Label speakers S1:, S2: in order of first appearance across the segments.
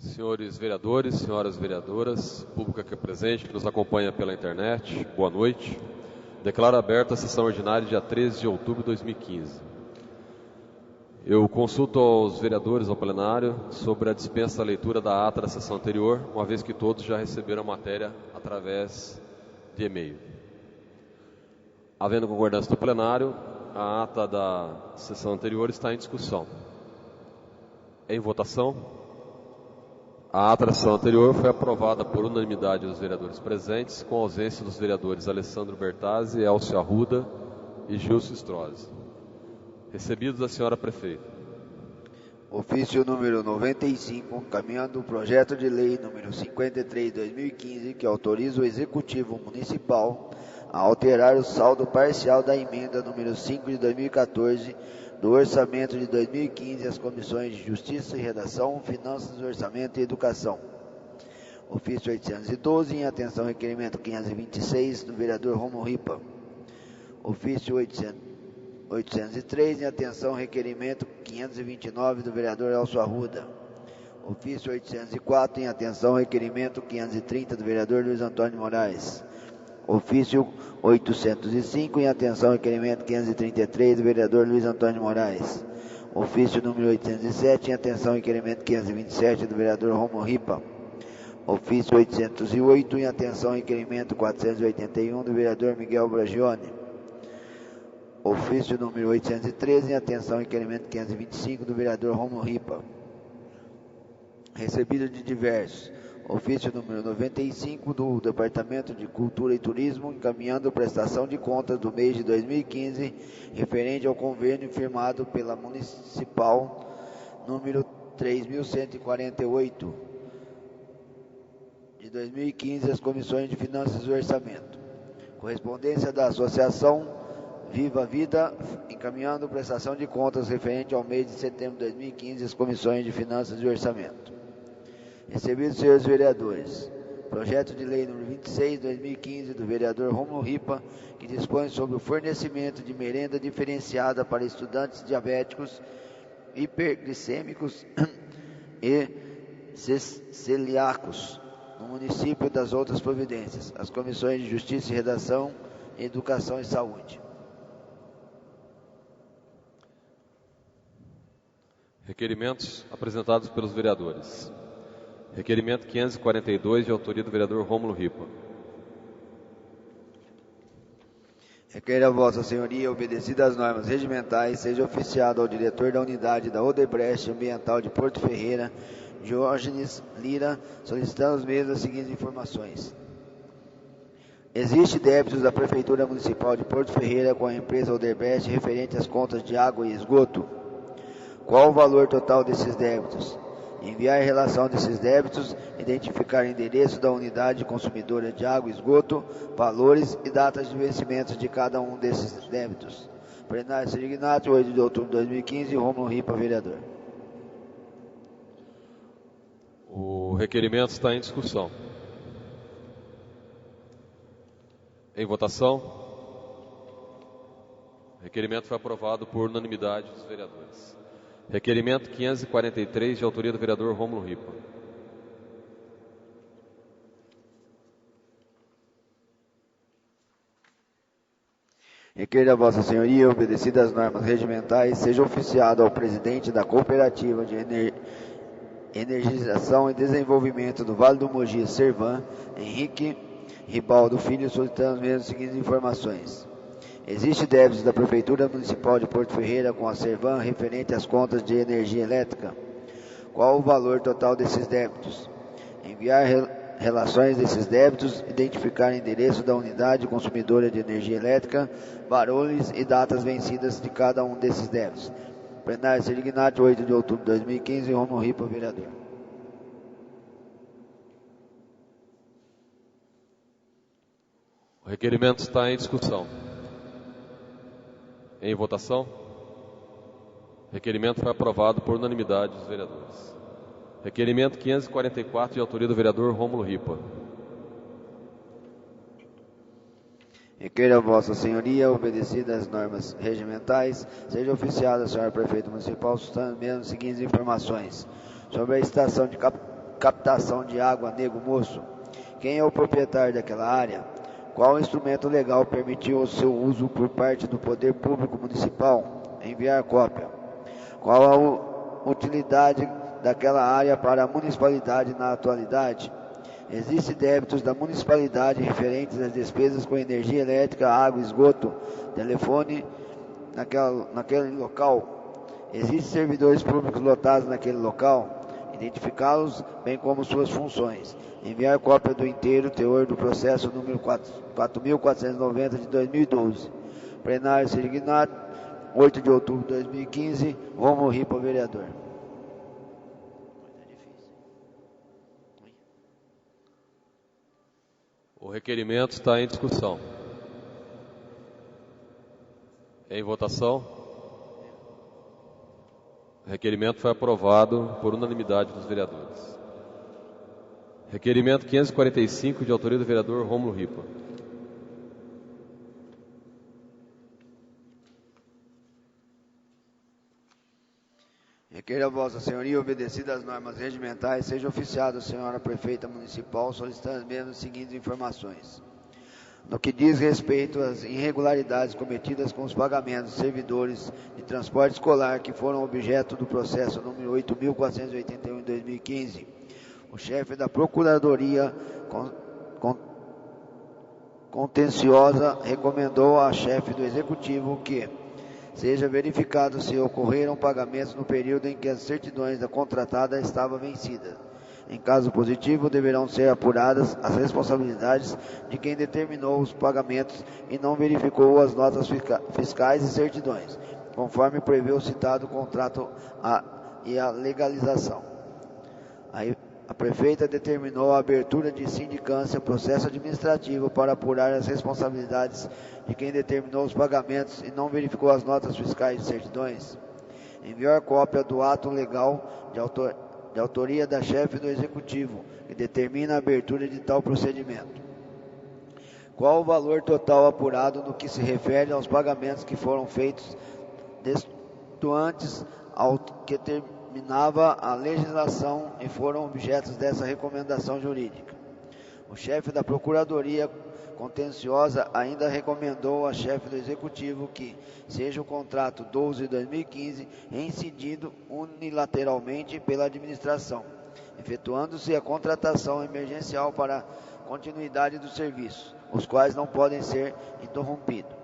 S1: Senhores vereadores, senhoras vereadoras, público aqui presente, que nos acompanha pela internet, boa noite. Declaro aberta a sessão ordinária dia 13 de outubro de 2015. Eu consulto aos vereadores, ao plenário, sobre a dispensa da leitura da ata da sessão anterior, uma vez que todos já receberam a matéria através de e-mail. Havendo concordância do plenário, a ata da sessão anterior está em discussão. Em votação. A ata da sessão anterior foi aprovada por unanimidade dos vereadores presentes, com ausência dos vereadores Alessandro Bertazzi, Elcio Arruda e Gilson Strozzi. Recebidos da senhora prefeita.
S2: Ofício número 95, encaminhando o projeto de lei número 53/2015, que autoriza o Executivo Municipal a alterar o saldo parcial da emenda número 5 de 2014 do Orçamento de 2015 às Comissões de Justiça e Redação, Finanças, Orçamento e Educação. Ofício 812, em atenção ao requerimento 526 do vereador Rômulo Ripa. Ofício 803, em atenção ao requerimento 529 do vereador Elcio Arruda. Ofício 804, em atenção ao requerimento 530 do vereador Luiz Antônio Moraes. Ofício 805, em atenção ao requerimento 533 do vereador Luiz Antônio Moraes. Ofício número 807, em atenção ao requerimento 527 do vereador Rômulo Ripa. Ofício 808, em atenção ao requerimento 481 do vereador Miguel Bragione. Ofício número 813, em atenção ao requerimento 525 do vereador Rômulo Ripa. Recebido de diversos. Ofício número 95 do Departamento de Cultura e Turismo, encaminhando prestação de contas do mês de 2015, referente ao convênio firmado pela Municipal número 3.148 de 2015 às Comissões de Finanças e Orçamento. Correspondência da Associação Viva a Vida, encaminhando prestação de contas referente ao mês de setembro de 2015 às Comissões de Finanças e Orçamento. Recebidos, senhores vereadores, projeto de lei número 26/2015 do vereador Rômulo Ripa, que dispõe sobre o fornecimento de merenda diferenciada para estudantes diabéticos, hiperglicêmicos e celíacos no município, das outras providências, as comissões de Justiça e Redação, Educação e Saúde.
S1: Requerimentos apresentados pelos vereadores. Requerimento 542, de autoria do vereador Rômulo Ripa.
S2: Requer a Vossa Senhoria, obedecidas as normas regimentais, seja oficiado ao diretor da unidade da Odebrecht Ambiental de Porto Ferreira, Diógenes Lira, solicitando os meios das seguintes informações. Existe débitos da Prefeitura Municipal de Porto Ferreira com a empresa Odebrecht referente às contas de água e esgoto. Qual o valor total desses débitos? Enviar a relação desses débitos, identificar o endereço da unidade consumidora de água e esgoto, valores e datas de vencimento de cada um desses débitos. Plenário Serignato, 8 de outubro de 2015, Rômulo Ripa, vereador.
S1: O requerimento está em discussão. Em votação. O requerimento foi aprovado por unanimidade dos vereadores. Requerimento 543, de autoria do vereador Rômulo Ripa.
S2: Requer a Vossa Senhoria, obedecidas as normas regimentais, seja oficiado ao presidente da Cooperativa de Energização e Desenvolvimento do Vale do Mogi, Servan, Henrique Ribaldo Filho, solicitando as mesmas seguintes informações. Existe débitos da Prefeitura Municipal de Porto Ferreira com a Servan referente às contas de energia elétrica. Qual o valor total desses débitos? Enviar relações desses débitos, identificar o endereço da unidade consumidora de energia elétrica, valores e datas vencidas de cada um desses débitos. Plenário Serignato, 8 de outubro de 2015, Rômulo Ripa, vereador.
S1: O requerimento está em discussão. Em votação. O requerimento foi aprovado por unanimidade dos vereadores. Requerimento 544, de autoria do vereador Rômulo Ripa.
S2: Requer a Vossa Senhoria, obedecidas as normas regimentais, seja oficiada a senhora prefeita municipal, solicitando mesmo as seguintes informações. Sobre a estação de captação de água Nego Moço? Quem é o proprietário daquela área? Qual instrumento legal permitiu o seu uso por parte do Poder Público Municipal? Enviar cópia. Qual a utilidade daquela área para a municipalidade na atualidade? Existem débitos da municipalidade referentes às despesas com energia elétrica, água, esgoto, telefone naquele local? Existem servidores públicos lotados naquele local? Identificá-los, bem como suas funções. Enviar cópia do inteiro teor do processo número 4.490 de 2012. Plenário Sirignat, 8 de outubro de 2015, Rômulo Ripa, vereador.
S1: O requerimento está em discussão. Em votação. O requerimento foi aprovado por unanimidade dos vereadores. Requerimento 545, de autoria do vereador Rômulo Ripa.
S2: Requeiro a Vossa Senhoria, obedecidas as normas regimentais, seja oficiado a Senhora Prefeita Municipal solicitando as mesmas seguintes informações. No que diz respeito às irregularidades cometidas com os pagamentos de servidores de transporte escolar que foram objeto do processo número 8.481 de 2015, o chefe da Procuradoria Contenciosa recomendou à chefe do Executivo que seja verificado se ocorreram pagamentos no período em que as certidões da contratada estavam vencidas. Em caso positivo, deverão ser apuradas as responsabilidades de quem determinou os pagamentos e não verificou as notas fiscais e certidões, conforme prevê o citado contrato e a legalização. A prefeita determinou a abertura de sindicância, processo administrativo para apurar as responsabilidades de quem determinou os pagamentos e não verificou as notas fiscais e certidões. Enviar cópia do ato legal de autoria da chefe do Executivo, que determina a abertura de tal procedimento. Qual o valor total apurado no que se refere aos pagamentos que foram feitos antes ao que terminava a legislação e foram objetos dessa recomendação jurídica? O chefe da Procuradoria Contenciosa ainda recomendou à chefe do Executivo que seja o contrato 12 de 2015 reincidido unilateralmente pela administração, efetuando-se a contratação emergencial para a continuidade dos serviços, os quais não podem ser interrompidos.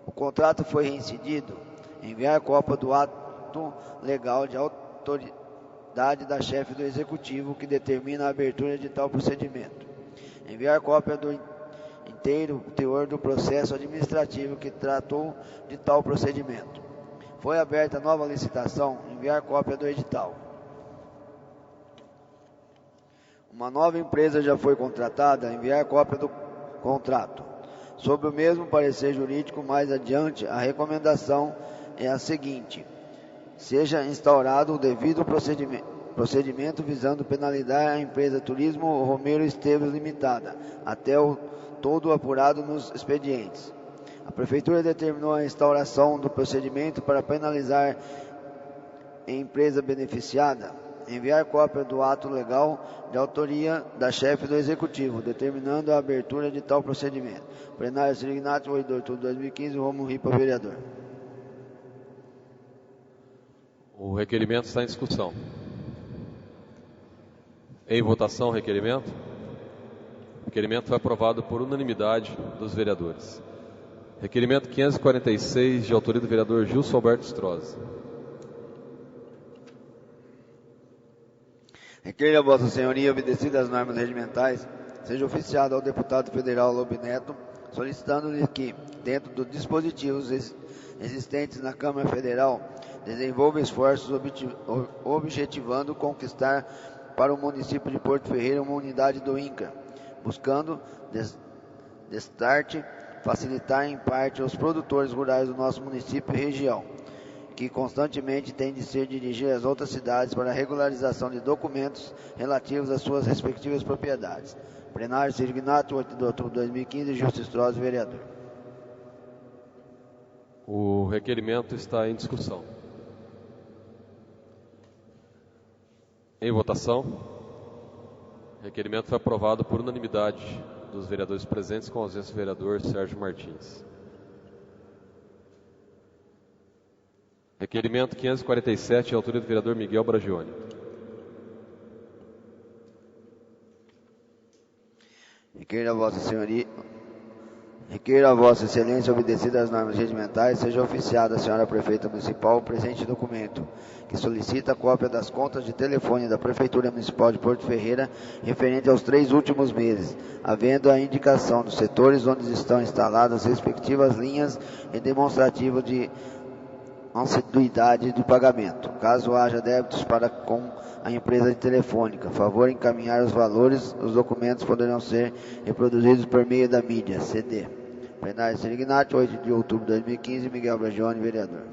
S2: O contrato foi reincidido. Enviar cópia do ato legal de autoridade da chefe do Executivo que determina a abertura de tal procedimento. Enviar cópia do inteiro teor do processo administrativo que tratou de tal procedimento. Foi aberta nova licitação, enviar cópia do edital. Uma nova empresa já foi contratada, enviar cópia do contrato. Sobre o mesmo parecer jurídico, mais adiante, a recomendação é a seguinte: seja instaurado o devido procedimento visando penalizar a empresa Turismo Romero Esteves Limitada, até o todo apurado nos expedientes. A Prefeitura determinou a instauração do procedimento para penalizar a empresa beneficiada. Enviar cópia do ato legal de autoria da chefe do Executivo, determinando a abertura de tal procedimento. Plenário Sirignat, 8 de outubro de 2015, Rômulo Ripa, vereador.
S1: O requerimento está em discussão. Em votação, o requerimento. O requerimento foi aprovado por unanimidade dos vereadores. Requerimento 546, de autoria do vereador Gilson Alberto Strozzi.
S2: Requeiro a Vossa Senhoria, obedecidas as normas regimentais, seja oficiado ao deputado federal Lobo Neto, solicitando-lhe que, dentro dos dispositivos existentes na Câmara Federal, desenvolva esforços objetivando conquistar para o município de Porto Ferreira uma unidade do INCRA, buscando destarte facilitar em parte aos produtores rurais do nosso município e região, que constantemente têm de ser dirigidos às outras cidades para a regularização de documentos relativos às suas respectivas propriedades. Plenário Sirignat, 8 de outubro de 2015, Justo Strozzi, vereador.
S1: O requerimento está em discussão. Em votação. Requerimento foi aprovado por unanimidade dos vereadores presentes, com ausência do vereador Sérgio Martins. Requerimento 547, autoria do vereador Miguel Bragioni.
S2: Requeira a Vossa Excelência, obedecidas as normas regimentais, seja oficiada a senhora Prefeita Municipal o presente documento, que solicita cópia das contas de telefone da Prefeitura Municipal de Porto Ferreira referente aos 3 últimos meses, havendo a indicação dos setores onde estão instaladas as respectivas linhas e demonstrativo de assiduidade do pagamento. Caso haja débitos para com a empresa de telefônica, favor encaminhar os valores, os documentos poderão ser reproduzidos por meio da mídia, CD. Plenário Serignati, 8 de outubro de 2015, Miguel Bragioni, vereador.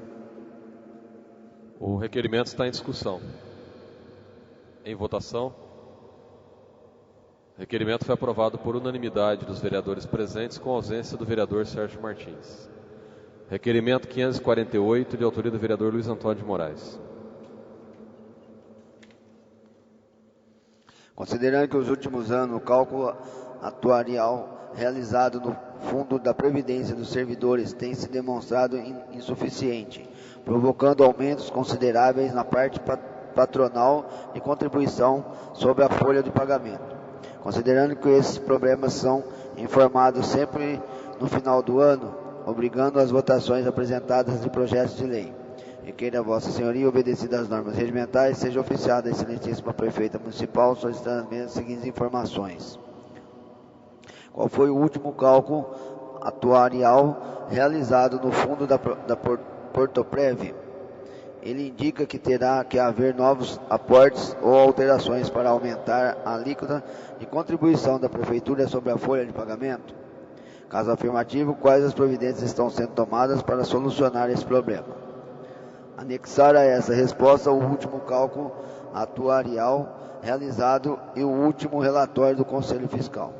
S1: O requerimento está em discussão. Em votação. O requerimento foi aprovado por unanimidade dos vereadores presentes, com ausência do vereador Sérgio Martins. Requerimento 548, de autoria do vereador Luiz Antônio de Moraes.
S2: Considerando que nos últimos anos o cálculo atuarial realizado no Fundo da Previdência dos Servidores tem se demonstrado insuficiente, provocando aumentos consideráveis na parte patronal de contribuição sobre a folha de pagamento. Considerando que esses problemas são informados sempre no final do ano, obrigando as votações apresentadas de projetos de lei. Requeira a Vossa Senhoria, obedecidas as normas regimentais, seja oficiada a Excelentíssima Prefeita Municipal, solicitando as seguintes informações. Qual foi o último cálculo atuarial realizado no fundo da Portoprev? Ele indica que terá que haver novos aportes ou alterações para aumentar a alíquota de contribuição da Prefeitura sobre a folha de pagamento? Caso afirmativo, quais as providências estão sendo tomadas para solucionar esse problema? Anexar a essa resposta o último cálculo atuarial realizado e o último relatório do Conselho Fiscal.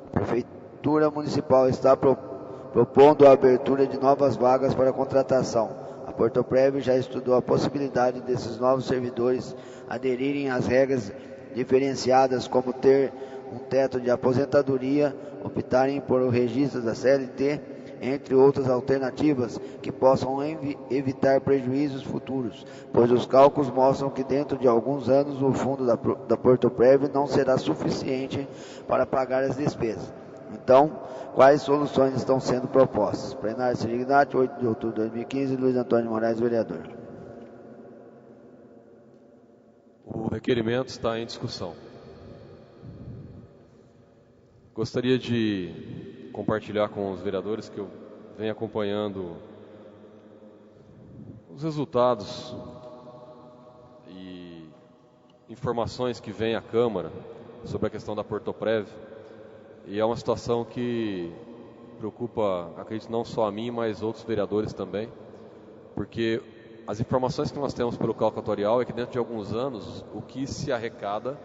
S2: A Prefeitura Municipal está propondo a abertura de novas vagas para contratação. A Portoprev já estudou a possibilidade desses novos servidores aderirem às regras diferenciadas, como ter um teto de aposentadoria, optarem por o registro da CLT, entre outras alternativas que possam evitar prejuízos futuros, pois os cálculos mostram que dentro de alguns anos o fundo da Portoprev não será suficiente para pagar as despesas. Então, quais soluções estão sendo propostas? Plenário Serignati, 8 de outubro de 2015, Luiz Antônio de Moraes, vereador.
S1: O requerimento está em discussão. Gostaria de compartilhar com os vereadores que eu venho acompanhando os resultados e informações que vêm à Câmara sobre a questão da Portoprev. E é uma situação que preocupa, acredito, não só a mim, mas outros vereadores também, porque as informações que nós temos pelo cálculo atuarial é que dentro de alguns anos o que se arrecada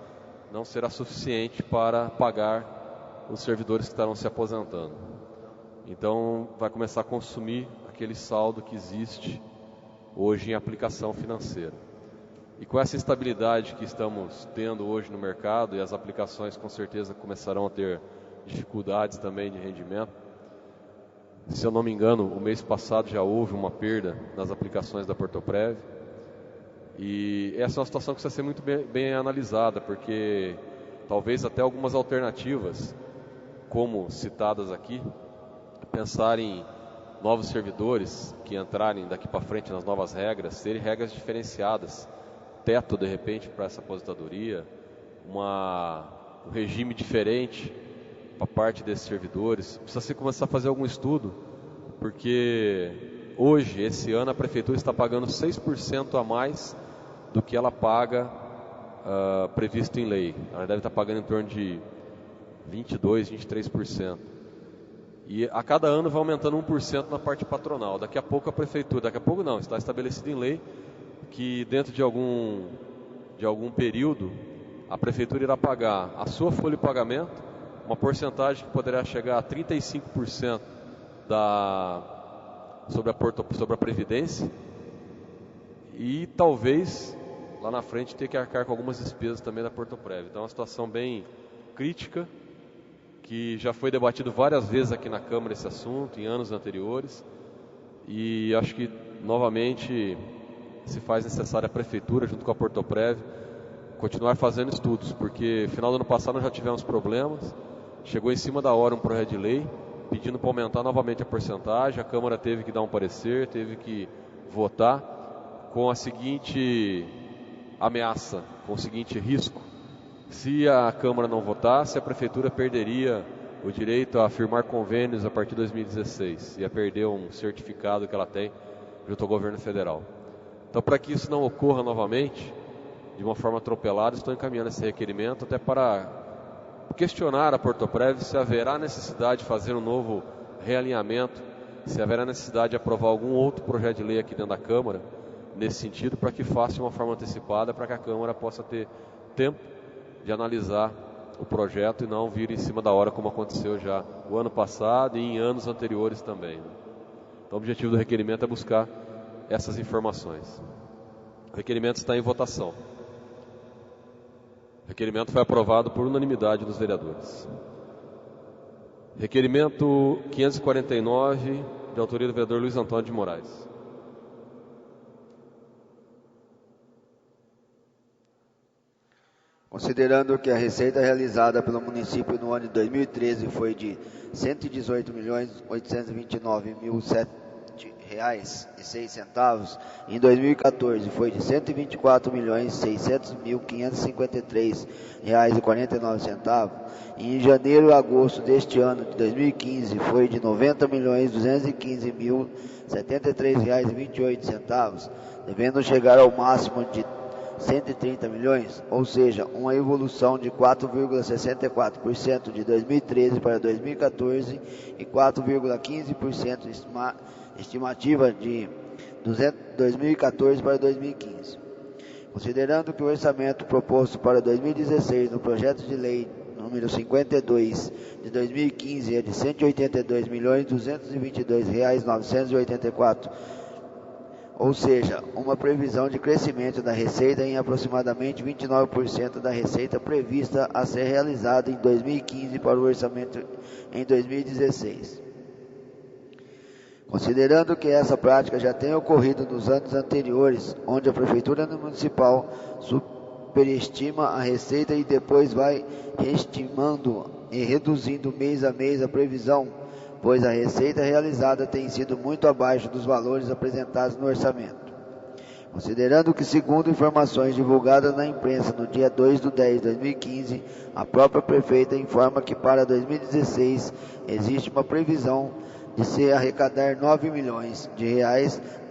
S1: não será suficiente para pagar os servidores que estarão se aposentando. Então vai começar a consumir aquele saldo que existe hoje em aplicação financeira. E com essa instabilidade que estamos tendo hoje no mercado, e as aplicações com certeza começarão a ter dificuldades também de rendimento. Se eu não me engano, o mês passado já houve uma perda nas aplicações da Portoprev. E essa é uma situação que precisa ser muito bem analisada, porque talvez até algumas alternativas, como citadas aqui, pensar em novos servidores que entrarem daqui para frente nas novas regras, serem regras diferenciadas, teto de repente para essa aposentadoria, um regime diferente para parte desses servidores. Precisa começar a fazer algum estudo, porque hoje, esse ano, a Prefeitura está pagando 6% a mais do que ela paga previsto em lei. Ela deve estar pagando em torno de 22%, 23%. E a cada ano vai aumentando 1% na parte patronal. Daqui a pouco a Prefeitura, daqui a pouco não, está estabelecido em lei que dentro de algum período a Prefeitura irá pagar a sua folha de pagamento, uma porcentagem que poderá chegar a 35% sobre a Previdência, e talvez lá na frente ter que arcar com algumas despesas também da Portoprev. Então é uma situação bem crítica, que já foi debatido várias vezes aqui na Câmara esse assunto, em anos anteriores, e acho que novamente se faz necessária a Prefeitura, junto com a Portoprev, continuar fazendo estudos, porque no final do ano passado nós já tivemos problemas, chegou em cima da hora um projeto de lei, pedindo para aumentar novamente a porcentagem, a Câmara teve que dar um parecer, teve que votar, com a seguinte ameaça, com o seguinte risco: se a Câmara não votasse, a Prefeitura perderia o direito a firmar convênios a partir de 2016, ia perder um certificado que ela tem junto ao governo federal. Então, para que isso não ocorra novamente, de uma forma atropelada, estou encaminhando esse requerimento até para questionar a Portoprev se haverá necessidade de fazer um novo realinhamento, se haverá necessidade de aprovar algum outro projeto de lei aqui dentro da Câmara, nesse sentido, para que faça de uma forma antecipada, para que a Câmara possa ter tempo de analisar o projeto e não vir em cima da hora, como aconteceu já o ano passado e em anos anteriores também. Então, o objetivo do requerimento é buscar essas informações. O requerimento está em votação. O requerimento foi aprovado por unanimidade dos vereadores. Requerimento 549, de autoria do vereador Luiz Antônio de Moraes.
S2: Considerando que a receita realizada pelo município no ano de 2013 foi de R$ 118.829.007,06, em 2014 foi de R$ 124.600.553,49, e em janeiro e agosto deste ano de 2015 foi de R$ 90.215.073,28, devendo chegar ao máximo de 130 milhões, ou seja, uma evolução de 4,64% de 2013 para 2014 e 4,15% estimativa de 2014 para 2015. Considerando que o orçamento proposto para 2016 no projeto de lei número 52 de 2015 é de R$ 182.222.984, ou seja, uma previsão de crescimento da receita em aproximadamente 29% da receita prevista a ser realizada em 2015 para o orçamento em 2016. Considerando que essa prática já tem ocorrido nos anos anteriores, onde a Prefeitura Municipal superestima a receita e depois vai estimando e reduzindo mês a mês a previsão, pois a receita realizada tem sido muito abaixo dos valores apresentados no orçamento. Considerando que, segundo informações divulgadas na imprensa no dia 2/10/2015, a própria prefeita informa que para 2016 existe uma previsão de se arrecadar R$ 9 milhões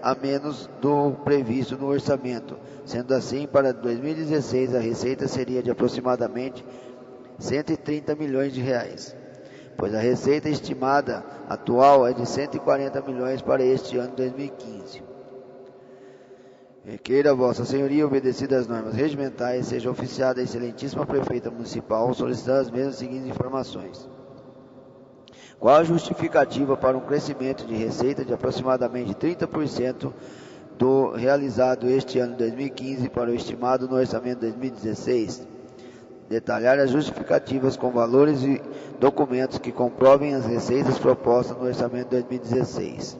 S2: a menos do previsto no orçamento. Sendo assim, para 2016 a receita seria de aproximadamente R$ 130 milhões, pois a receita estimada atual é de R$ 140 milhões para este ano 2015. Requeira Vossa Senhoria, obedecidas as normas regimentais, seja oficiada a excelentíssima prefeita municipal, solicitando as mesmas seguintes informações. Qual a justificativa para um crescimento de receita de aproximadamente 30% do realizado este ano 2015 para o estimado no orçamento 2016? Detalhar as justificativas com valores e documentos que comprovem as receitas propostas no orçamento 2016.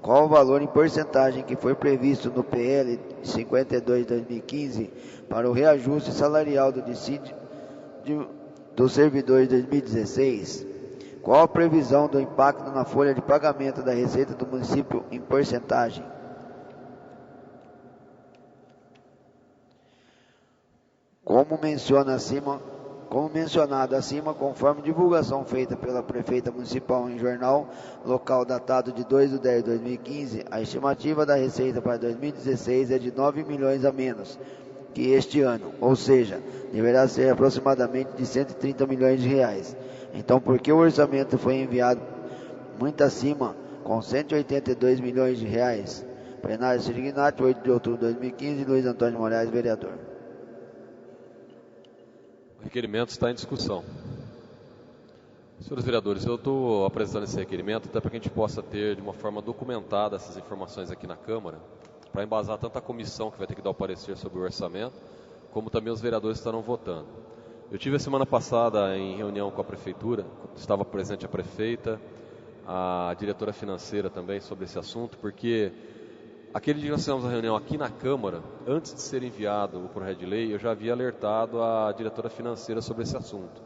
S2: Qual o valor em porcentagem que foi previsto no PL 52/2015 para o reajuste salarial do dissídio dos servidores de 2016? Qual a previsão do impacto na folha de pagamento da receita do município em porcentagem? Como mencionado acima, conforme divulgação feita pela prefeita municipal em jornal local datado de 2/10/2015, a estimativa da receita para 2016 é de R$ 9 milhões a menos que este ano, ou seja, deverá ser aproximadamente de R$ 130 milhões. Então, por que o orçamento foi enviado muito acima, com R$ 182 milhões? Plenário Sirignati, 8 de outubro de 2015, Luiz Antônio de Moraes, vereador.
S1: O requerimento está em discussão. Senhores vereadores, eu estou apresentando esse requerimento até para que a gente possa ter de uma forma documentada essas informações aqui na Câmara, para embasar tanto a comissão que vai ter que dar o parecer sobre o orçamento, como também os vereadores estarão votando. Eu tive a semana passada em reunião com a prefeitura, estava presente a prefeita, a diretora financeira também sobre esse assunto, porque aquele dia que nós fizemos a reunião aqui na Câmara, antes de ser enviado o projeto de lei, eu já havia alertado a diretora financeira sobre esse assunto.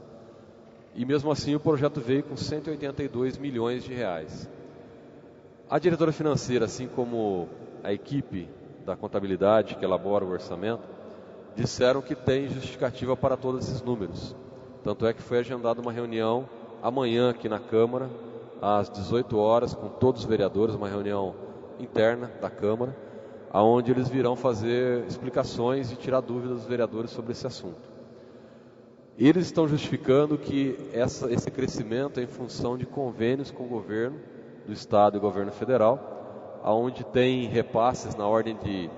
S1: E mesmo assim o projeto veio com 182 milhões de reais. A diretora financeira, assim como a equipe da contabilidade que elabora o orçamento, disseram que tem justificativa para todos esses números. Tanto é que foi agendada uma reunião amanhã aqui na Câmara, às 18 horas, com todos os vereadores, uma reunião interna da Câmara, onde eles virão fazer explicações e tirar dúvidas dos vereadores sobre esse assunto. Eles estão justificando que esse crescimento é em função de convênios com o governo do Estado e governo federal, onde tem repasses na ordem de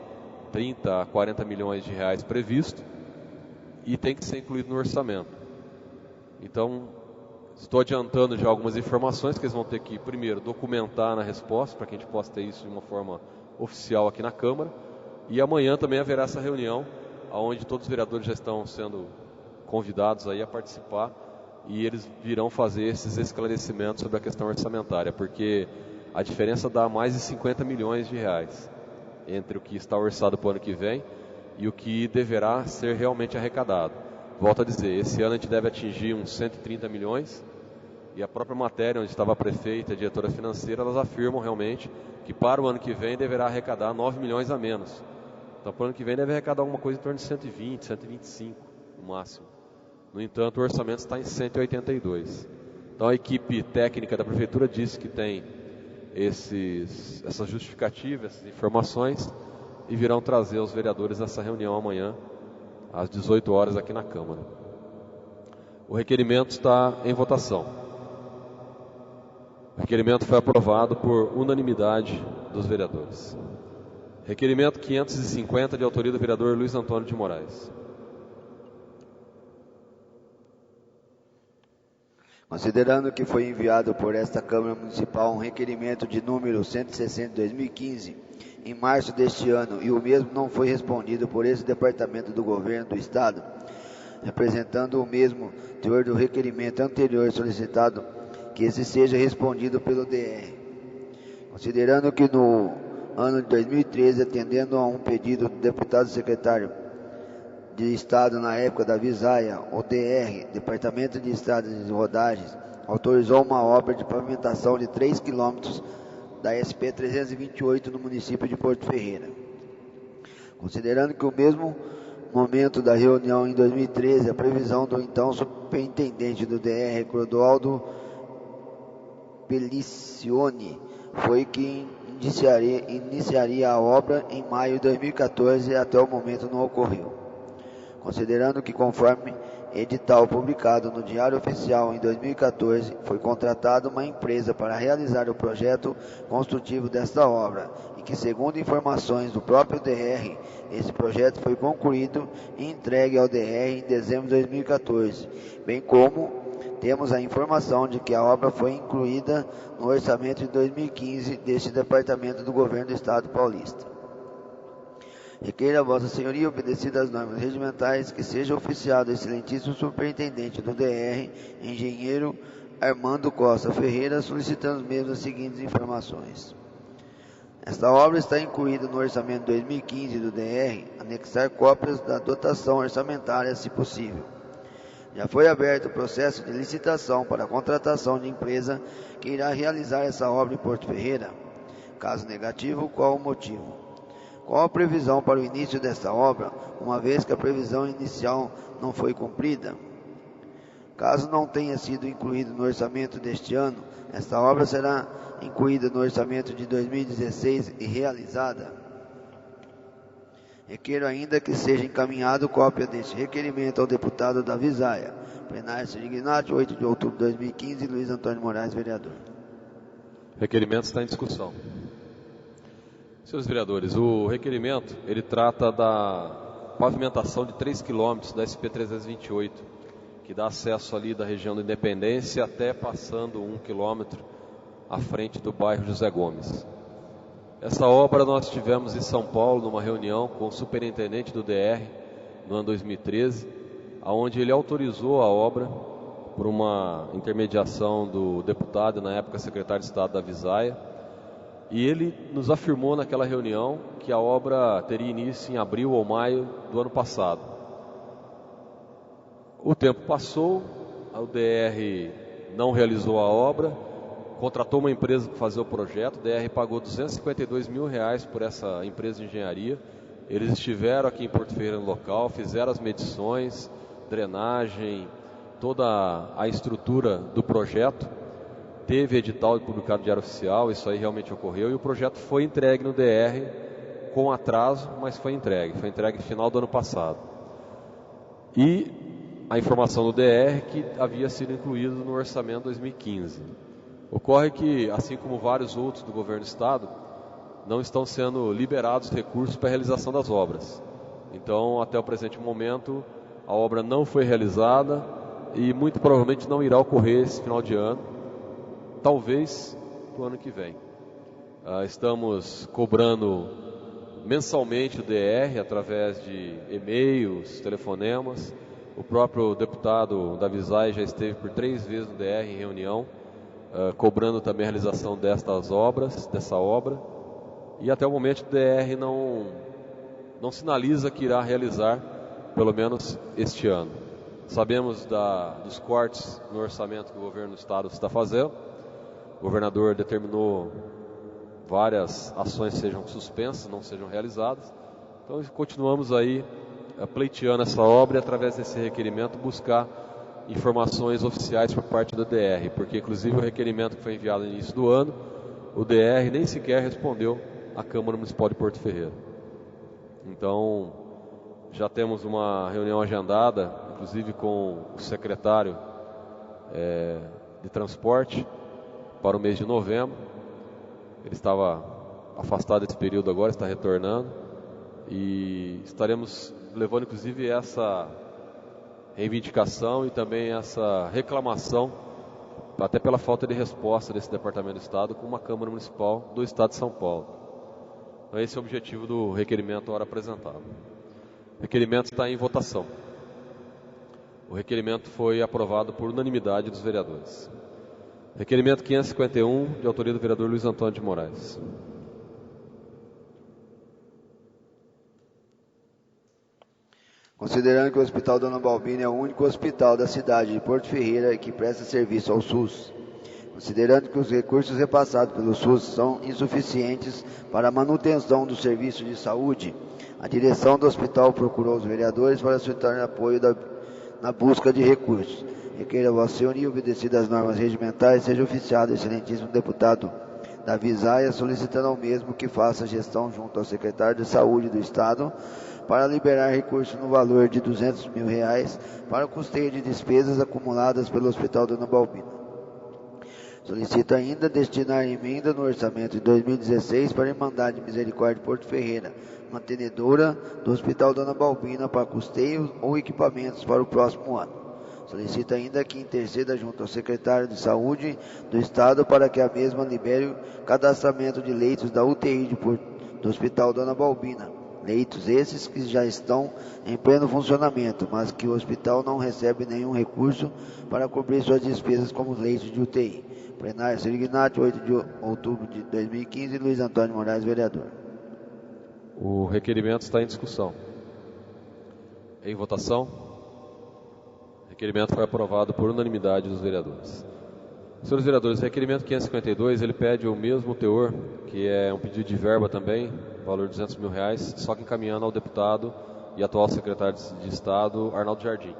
S1: 30 a 40 milhões de reais previsto e tem que ser incluído no orçamento. Então, estou adiantando já algumas informações que eles vão ter que, primeiro, documentar na resposta, para que a gente possa ter isso de uma forma oficial aqui na Câmara. E amanhã também haverá essa reunião, onde todos os vereadores já estão sendo convidados aí a participar e eles virão fazer esses esclarecimentos sobre a questão orçamentária, porque a diferença dá mais de 50 milhões de reais entre o que está orçado para o ano que vem e o que deverá ser realmente arrecadado. Volto a dizer, esse ano a gente deve atingir uns 130 milhões e a própria matéria onde estava a prefeita e a diretora financeira, elas afirmam realmente que para o ano que vem deverá arrecadar 9 milhões a menos. Então para o ano que vem deve arrecadar alguma coisa em torno de 120, 125 no máximo. No entanto, o orçamento está em 182. Então a equipe técnica da prefeitura disse que tem essas justificativas, essas informações e virão trazer aos vereadores essa reunião amanhã, às 18 horas aqui na Câmara. O requerimento está em votação. O requerimento foi aprovado por unanimidade dos vereadores. Requerimento 550, de autoria do vereador Luiz Antônio de Moraes.
S2: Considerando que foi enviado por esta Câmara Municipal um requerimento de número 160/2015, em março deste ano, e o mesmo não foi respondido por esse Departamento do Governo do Estado, representando o mesmo teor do requerimento anterior solicitado, que esse seja respondido pelo DR. Considerando que no ano de 2013, atendendo a um pedido do deputado secretário de Estado na época da Visaia, o DR, Departamento de Estradas e Rodagens, autorizou uma obra de pavimentação de 3 quilômetros da SP 328 no município de Porto Ferreira. Considerando que o mesmo momento da reunião em 2013, a previsão do então superintendente do DR, Clodoaldo Pelicione, foi que iniciaria a obra em maio de 2014 e até o momento não ocorreu. Considerando que, conforme edital publicado no Diário Oficial em 2014, foi contratada uma empresa para realizar o projeto construtivo desta obra e que, segundo informações do próprio DR, esse projeto foi concluído e entregue ao DR em dezembro de 2014, bem como temos a informação de que a obra foi incluída no orçamento de 2015 deste Departamento do Governo do Estado Paulista. Requeira a Vossa Senhoria, obedecidas às normas regimentais, que seja oficiado o excelentíssimo superintendente do DR, engenheiro Armando Costa Ferreira, solicitando mesmo as seguintes informações. Esta obra está incluída no orçamento 2015 do DR, anexar cópias da dotação orçamentária, se possível. Já foi aberto o processo de licitação para a contratação de empresa que irá realizar essa obra em Porto Ferreira. Caso negativo, qual o motivo? Qual a previsão para o início desta obra, uma vez que a previsão inicial não foi cumprida? Caso não tenha sido incluído no orçamento deste ano, esta obra será incluída no orçamento de 2016 e realizada. Requeiro ainda que seja encaminhado cópia deste requerimento ao deputado da Visaia. Plenário Sirignati, 8 de outubro de 2015, Luiz Antônio Moraes, vereador.
S1: Requerimento está em discussão. Senhores vereadores, o requerimento, ele trata da pavimentação de 3 quilômetros da SP 328, que dá acesso ali da região da Independência até passando 1 quilômetro à frente do bairro José Gomes. Essa obra nós tivemos em São Paulo, numa reunião com o superintendente do DR, no ano 2013, onde ele autorizou a obra por uma intermediação do deputado, na época secretário de Estado da Visaia, e ele nos afirmou naquela reunião que a obra teria início em abril ou maio do ano passado. O tempo passou, a UDR não realizou a obra, contratou uma empresa para fazer o projeto, o DR pagou R$252 mil por essa empresa de engenharia. Eles estiveram aqui em Porto Ferreira no local, fizeram as medições, drenagem, toda a estrutura do projeto. Teve edital publicado no Diário Oficial, isso aí realmente ocorreu, e o projeto foi entregue no DR com atraso, mas foi entregue no final do ano passado. E a informação do DR que havia sido incluído no orçamento 2015. Ocorre que, assim como vários outros do governo do estado, não estão sendo liberados recursos para a realização das obras. Então, até o presente momento, a obra não foi realizada e muito provavelmente não irá ocorrer esse final de ano, talvez no ano que vem. Estamos cobrando mensalmente o DR através de e-mails, telefonemas. O próprio deputado da Visaia já esteve por 3 vezes no DR em reunião, cobrando também a realização dessa obra. E até o momento o DR não sinaliza que irá realizar, pelo menos este ano. Sabemos dos cortes no orçamento que o governo do estado está fazendo. O governador determinou várias ações sejam suspensas, não sejam realizadas. Então continuamos aí pleiteando essa obra e através desse requerimento buscar informações oficiais por parte do DR, porque inclusive o requerimento que foi enviado no início do ano, o DR nem sequer respondeu à Câmara Municipal de Porto Ferreira. Então já temos uma reunião agendada, inclusive com o secretário de transporte, para o mês de novembro. Ele estava afastado desse período agora, está retornando, e estaremos levando inclusive essa reivindicação e também essa reclamação, até pela falta de resposta desse Departamento do Estado, com uma Câmara Municipal do Estado de São Paulo. Então esse é o objetivo do requerimento agora apresentado. O requerimento está em votação. O requerimento foi aprovado por unanimidade dos vereadores. Requerimento 551, de autoria do vereador Luiz Antônio de Moraes.
S2: Considerando que o Hospital Dona Balbina é o único hospital da cidade de Porto Ferreira que presta serviço ao SUS, considerando que os recursos repassados pelo SUS são insuficientes para a manutenção do serviço de saúde, a direção do hospital procurou os vereadores para solicitar apoio na busca de recursos. Requeira Vossa Senhoria, obedecidas as normas regimentais, seja oficiado o excelentíssimo deputado da Visaia, solicitando ao mesmo que faça a gestão junto ao secretário de Saúde do Estado para liberar recursos no valor de R$200 mil para o custeio de despesas acumuladas pelo Hospital Dona Balbina. Solicito ainda destinar emenda no orçamento de 2016 para a Irmandade de Misericórdia de Porto Ferreira, mantenedora do Hospital Dona Balbina, para custeio ou equipamentos para o próximo ano. Solicito ainda que interceda junto ao secretário de Saúde do Estado para que a mesma libere o cadastramento de leitos da UTI do Hospital Dona Balbina. Leitos esses que já estão em pleno funcionamento, mas que o hospital não recebe nenhum recurso para cobrir suas despesas como leitos de UTI. Plenário Sirignati, 8 de outubro de 2015, Luiz Antônio Moraes, vereador.
S1: O requerimento está em discussão. Em votação. O requerimento foi aprovado por unanimidade dos vereadores. Senhores vereadores, o requerimento 552, ele pede o mesmo teor, que é um pedido de verba também, valor de R$200 mil, só que encaminhando ao deputado e atual secretário de Estado, Arnaldo Jardim.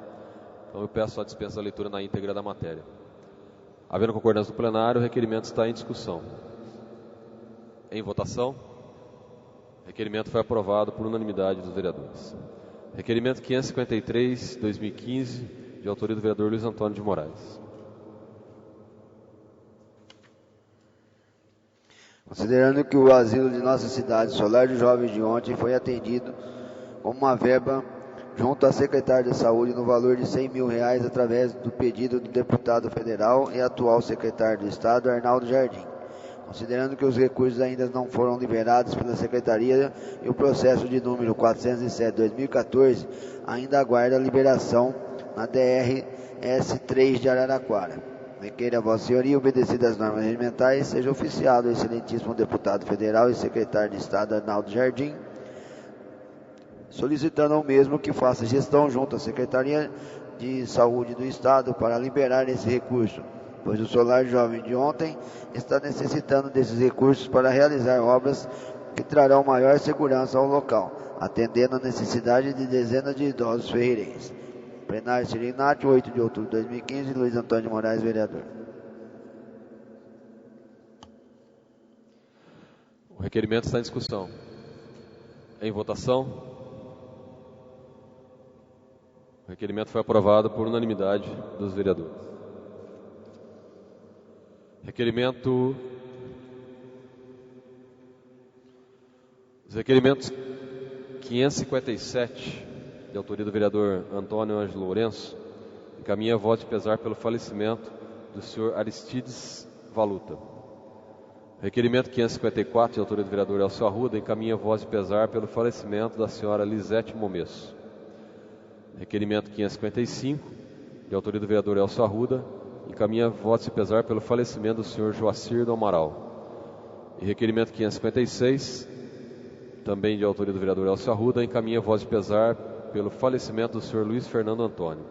S1: Então eu peço a dispensa da leitura na íntegra da matéria. Havendo concordância do plenário, o requerimento está em discussão. Em votação. O requerimento foi aprovado por unanimidade dos vereadores. Requerimento 553, 2015, de autoria do vereador Luiz Antônio de Moraes.
S2: Considerando que o asilo de nossa cidade, Solar de Jovens de ontem, foi atendido com uma verba junto à secretária de Saúde no valor de R$100 mil através do pedido do deputado federal e atual secretário de Estado, Arnaldo Jardim. Considerando que os recursos ainda não foram liberados pela Secretaria e o processo de número 407/2014 ainda aguarda liberação na DRS-3 de Araraquara. Requeira a Vossa Senhoria, obedecidas as normas regimentais, seja oficiado o excelentíssimo deputado federal e secretário de Estado Arnaldo Jardim, solicitando ao mesmo que faça gestão junto à Secretaria de Saúde do Estado para liberar esse recurso, pois o Solar Jovem de ontem está necessitando desses recursos para realizar obras que trarão maior segurança ao local, atendendo a necessidade de dezenas de idosos ferreirenses. Plenário Cirinati, 8 de outubro de 2015, Luiz Antônio de Moraes, vereador.
S1: O requerimento está em discussão. Em votação. O requerimento foi aprovado por unanimidade dos vereadores. Requerimento. Os requerimentos 557, de autoria do vereador Antônio Ângelo Lourenço, encaminha voto de pesar pelo falecimento do senhor Aristides Valuta. Requerimento 554, de autoria do vereador Elcio Arruda, encaminha voz de pesar pelo falecimento da senhora Lisete Momesso. Requerimento 555, de autoria do vereador Elcio Arruda, encaminha voz de pesar pelo falecimento do senhor Joacir do Amaral. E requerimento 556, também de autoria do vereador Elcio Arruda, encaminha voz de pesar pelo falecimento do senhor Luiz Fernando Antônio.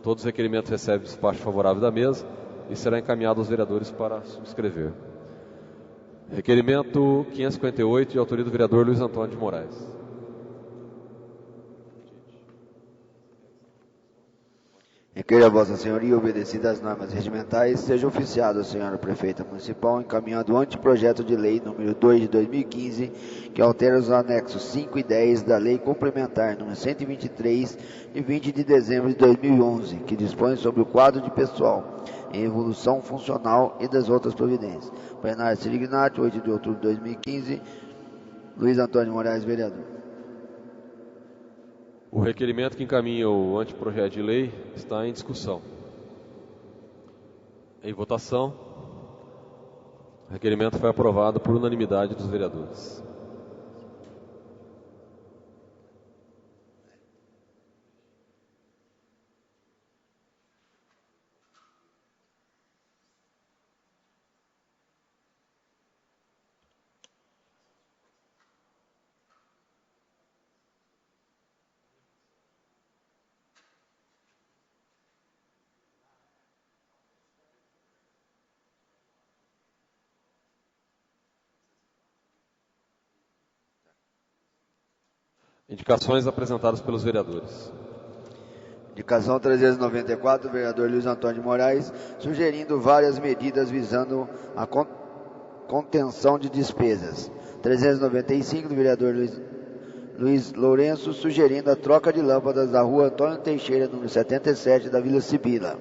S1: Todos os requerimentos recebem despacho favorável da mesa e será encaminhado aos vereadores para subscrever. Requerimento 558, de autoria do vereador Luiz Antônio de Moraes.
S2: Requeira a Vossa Senhoria, obedecidas as normas regimentais, seja oficiado a senhora prefeita municipal encaminhando o anteprojeto de lei número 2 de 2015, que altera os anexos 5 e 10 da lei complementar número 123, de 20 de dezembro de 2011, que dispõe sobre o quadro de pessoal em evolução funcional e das outras providências. Plenário Cirinati, 8 de outubro de 2015, Luiz Antônio de Moraes, vereador.
S1: O requerimento que encaminha o anteprojeto de lei está em discussão. Em votação, o requerimento foi aprovado por unanimidade dos vereadores. Indicações apresentadas pelos vereadores.
S2: Indicação 394, do vereador Luiz Antônio de Moraes, sugerindo várias medidas visando a contenção de despesas. 395, do vereador Luiz Lourenço, sugerindo a troca de lâmpadas da rua Antônio Teixeira, número 77, da Vila Sibila.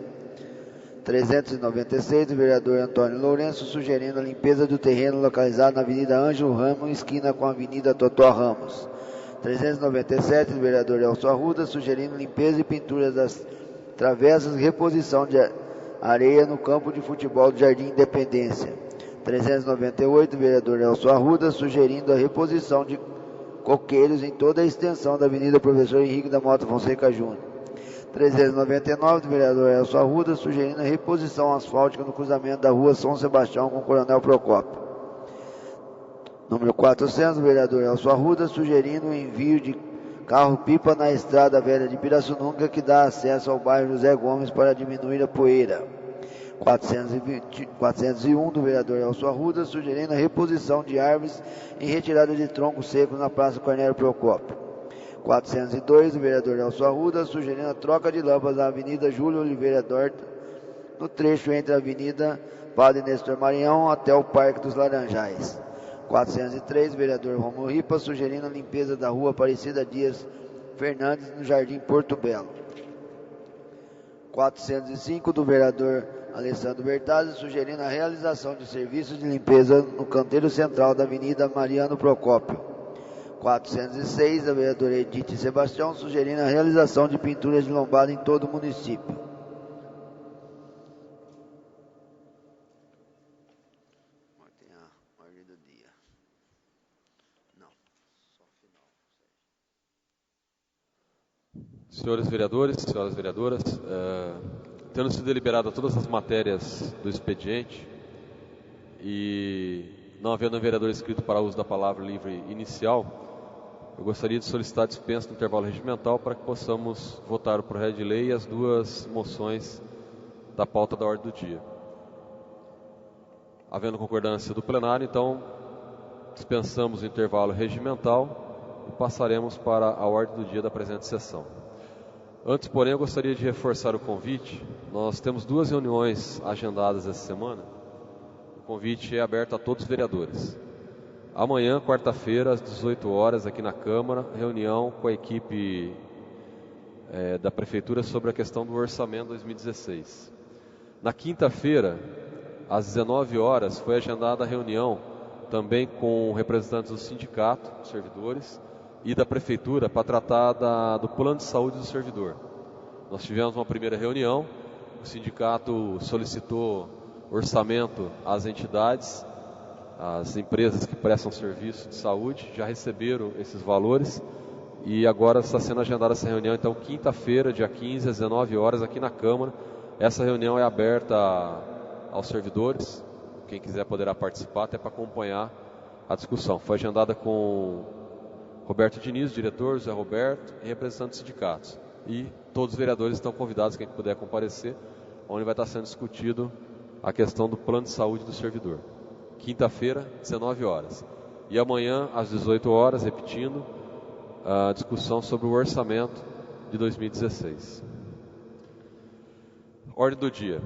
S2: 396, do vereador Antônio Lourenço, sugerindo a limpeza do terreno localizado na Avenida Ângelo Ramos, esquina com a Avenida Totó Ramos. 397, do vereador Elcio Arruda, sugerindo limpeza e pintura das travessas e reposição de areia no campo de futebol do Jardim Independência. 398, do vereador Elcio Arruda, sugerindo a reposição de coqueiros em toda a extensão da Avenida Professor Henrique da Mota Fonseca Júnior. 399, do vereador Elcio Arruda, sugerindo a reposição asfáltica no cruzamento da rua São Sebastião com o Coronel Procópio. Número 400, do vereador Elcio Arruda, sugerindo o envio de carro-pipa na estrada velha de Pirassununga, que dá acesso ao bairro José Gomes para diminuir a poeira. 401, do vereador Elcio Arruda, sugerindo a reposição de árvores e retirada de troncos secos na Praça Cornélio Procópio. 402, do vereador Elcio Arruda, sugerindo a troca de lâmpadas na Avenida Júlio Oliveira Dorta, no trecho entre a Avenida Padre Nestor Maranhão até o Parque dos Laranjais. 403, vereador Romulo Ripa, sugerindo a limpeza da rua Aparecida Dias Fernandes, no Jardim Porto Belo. 405, do vereador Alessandro Bertazzi, sugerindo a realização de serviços de limpeza no canteiro central da Avenida Mariano Procópio. 406, da vereadora Edith Sebastião, sugerindo a realização de pinturas de lombada em todo o município. Tem a ordem do dia. Não, só final.
S1: Senhores vereadores, senhoras vereadoras, tendo sido deliberadas todas as matérias do expediente e não havendo um vereador inscrito para uso da palavra livre inicial, eu gostaria de solicitar dispensa do intervalo regimental para que possamos votar o projeto de lei e as duas moções da pauta da ordem do dia. Havendo concordância do plenário, então dispensamos o intervalo regimental e passaremos para a ordem do dia da presente sessão. Antes, porém, eu gostaria de reforçar o convite. Nós temos duas reuniões agendadas essa semana. O convite é aberto a todos os vereadores. Amanhã, quarta-feira, às 18 horas, aqui na Câmara, reunião com a equipe da Prefeitura sobre a questão do orçamento 2016. Na quinta-feira, às 19 horas, foi agendada a reunião também com representantes do sindicato, dos servidores, e da Prefeitura para tratar do plano de saúde do servidor. Nós tivemos uma primeira reunião, o sindicato solicitou orçamento às entidades, as empresas que prestam serviço de saúde já receberam esses valores e agora está sendo agendada essa reunião. Então, quinta-feira, dia 15, às 19 horas, aqui na Câmara. Essa reunião é aberta aos servidores. Quem quiser poderá participar, até para acompanhar a discussão. Foi agendada com Roberto Diniz, diretor, José Roberto e representantes dos sindicatos. E todos os vereadores estão convidados, quem puder comparecer, onde vai estar sendo discutido a questão do plano de saúde do servidor. Quinta-feira, 19 horas. E amanhã, às 18 horas, repetindo, a discussão sobre o orçamento de 2016. Ordem do dia.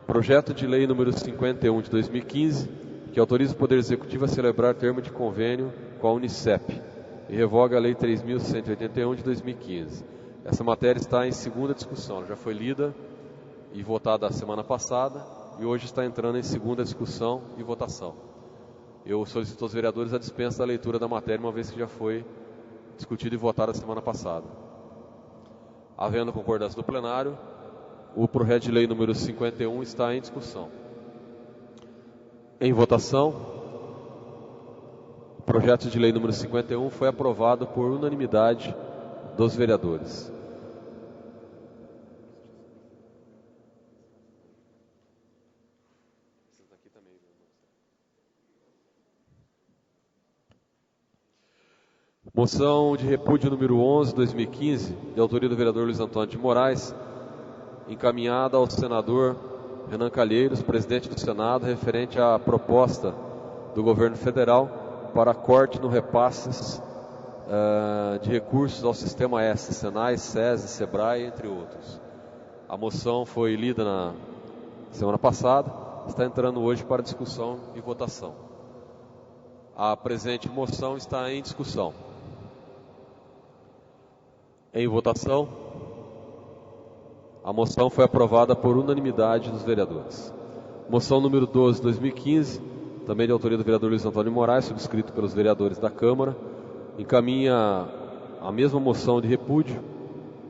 S1: Projeto de lei número 51 de 2015, que autoriza o Poder Executivo a celebrar termo de convênio com a Unicep e revoga a Lei 3.181 de 2015. Essa matéria está em segunda discussão. Ela já foi lida e votada a semana passada. E hoje está entrando em segunda discussão e votação. Eu solicito aos vereadores a dispensa da leitura da matéria, uma vez que já foi discutida e votada a semana passada. Havendo concordância do plenário, o projeto de lei número 51 está em discussão. Em votação, o projeto de lei número 51 foi aprovado por unanimidade dos vereadores. Moção de repúdio número 11, 2015, de autoria do vereador Luiz Antônio de Moraes, encaminhada ao senador Renan Calheiros, presidente do Senado, referente à proposta do governo federal para corte no repasses de recursos ao Sistema S, Senai, SESI, SEBRAE, entre outros. A moção foi lida na semana passada, está entrando hoje para discussão e votação. A presente moção está em discussão. Em votação, a moção foi aprovada por unanimidade dos vereadores. Moção número 12, 2015, também de autoria do vereador Luiz Antônio de Moraes, subscrito pelos vereadores da Câmara, encaminha a mesma moção de repúdio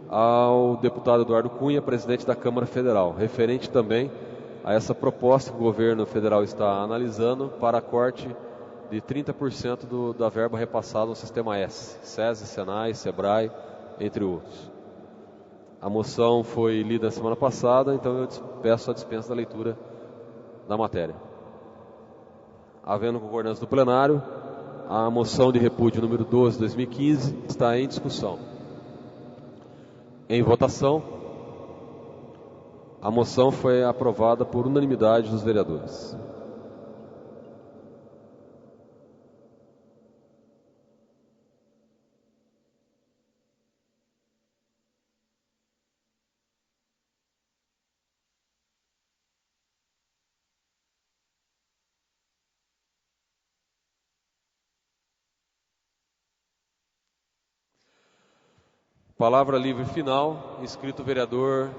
S1: ao deputado Eduardo Cunha, presidente da Câmara Federal, referente também a essa proposta que o governo federal está analisando para corte de 30% da verba repassada no Sistema S, SESI, SENAI, SEBRAE, entre outros. A moção foi lida na semana passada, então eu peço a dispensa da leitura da matéria. Havendo concordância do plenário, a moção de repúdio número 12, 2015, está em discussão. Em votação, a moção foi aprovada por unanimidade dos vereadores. Palavra livre final, inscrito o vereador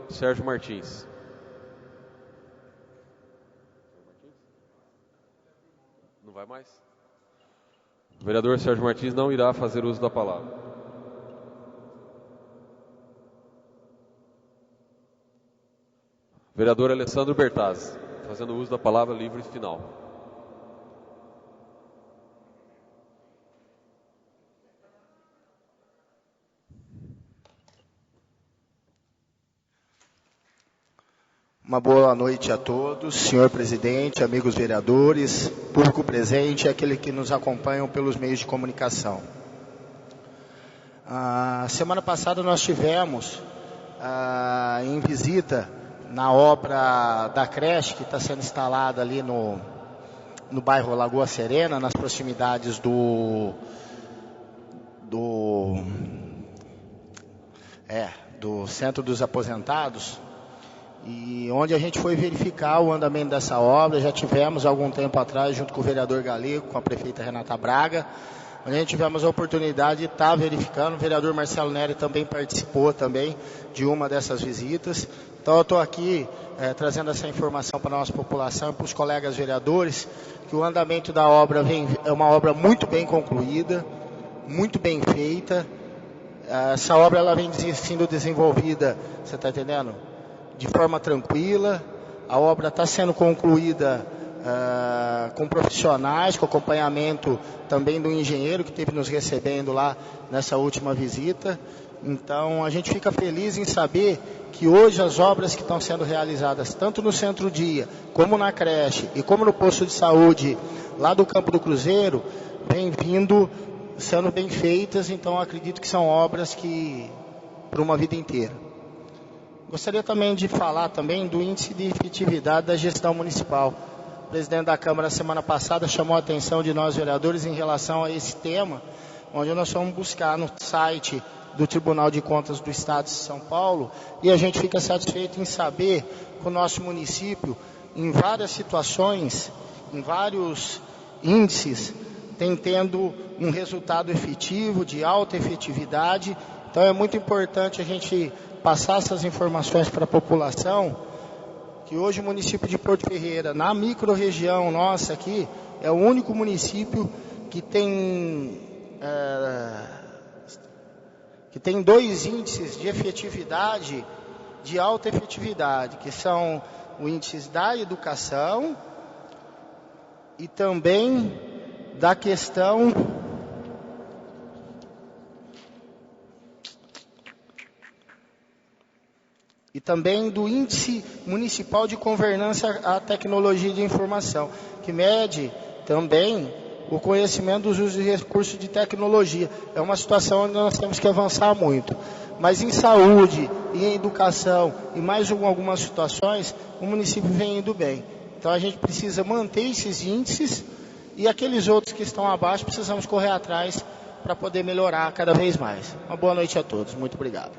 S1: Sérgio Martins. Não vai mais? O vereador Sérgio Martins não irá fazer uso da palavra. Vereador Alessandro Bertazzi, fazendo uso da palavra livre final.
S3: Uma boa noite a todos, senhor presidente, amigos vereadores, público presente e aquele que nos acompanham pelos meios de comunicação. Semana passada nós tivemos em visita na obra da creche que está sendo instalada ali no bairro Lagoa Serena, nas proximidades do Centro dos Aposentados, e onde a gente foi verificar o andamento dessa obra. Já tivemos algum tempo atrás, junto com o vereador Galego, com a prefeita Renata Braga, onde a gente tivemos a oportunidade de estar verificando. O vereador Marcelo Neri também participou também de uma dessas visitas. Então eu estou aqui trazendo essa informação para a nossa população e para os colegas vereadores, que o andamento da obra é uma obra muito bem concluída, muito bem feita. Essa obra ela vem sendo desenvolvida, você está entendendo? De forma tranquila. A obra está sendo concluída com profissionais, com acompanhamento também do engenheiro que esteve nos recebendo lá nessa última visita. Então a gente fica feliz em saber que hoje as obras que estão sendo realizadas, tanto no centro-dia, como na creche e como no posto de saúde lá do Campo do Cruzeiro, vem sendo bem feitas. Então acredito que são obras que para uma vida inteira. Gostaria também de falar também do índice de efetividade da gestão municipal. O presidente da Câmara, semana passada, chamou a atenção de nós, vereadores, em relação a esse tema, onde nós vamos buscar no site do Tribunal de Contas do Estado de São Paulo, e a gente fica satisfeito em saber que o nosso município, em várias situações, em vários índices, tem tendo um resultado efetivo, de alta efetividade. Então é muito importante a gente passar essas informações para a população, que hoje o município de Porto Ferreira, na microrregião nossa aqui, é o único município que tem dois índices de efetividade, de alta efetividade, que são o índice da educação e também da questão do índice municipal de governança à tecnologia de informação, que mede também o conhecimento dos usos de recursos de tecnologia. É uma situação onde nós temos que avançar muito. Mas em saúde e em educação e mais algumas situações, o município vem indo bem. Então a gente precisa manter esses índices, e aqueles outros que estão abaixo precisamos correr atrás para poder melhorar cada vez mais. Uma boa noite a todos. Muito obrigado.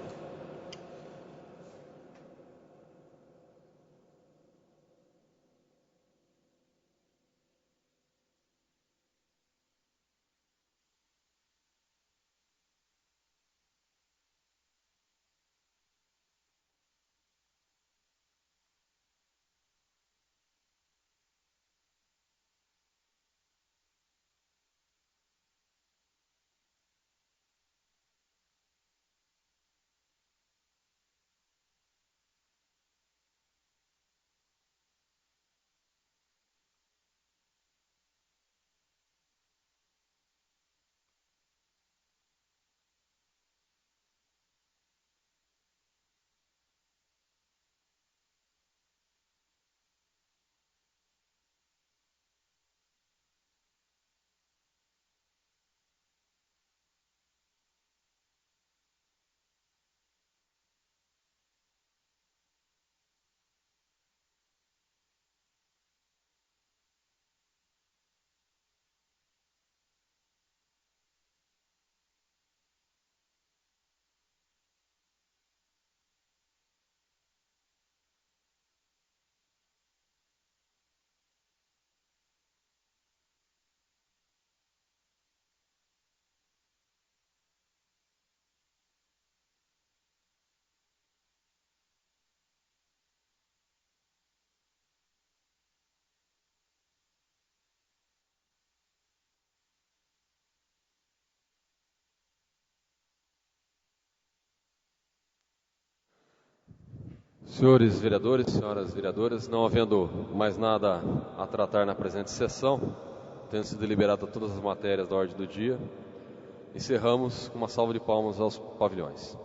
S1: Senhores vereadores, senhoras vereadoras, não havendo mais nada a tratar na presente sessão, tendo sido deliberada todas as matérias da ordem do dia, encerramos com uma salva de palmas aos pavilhões.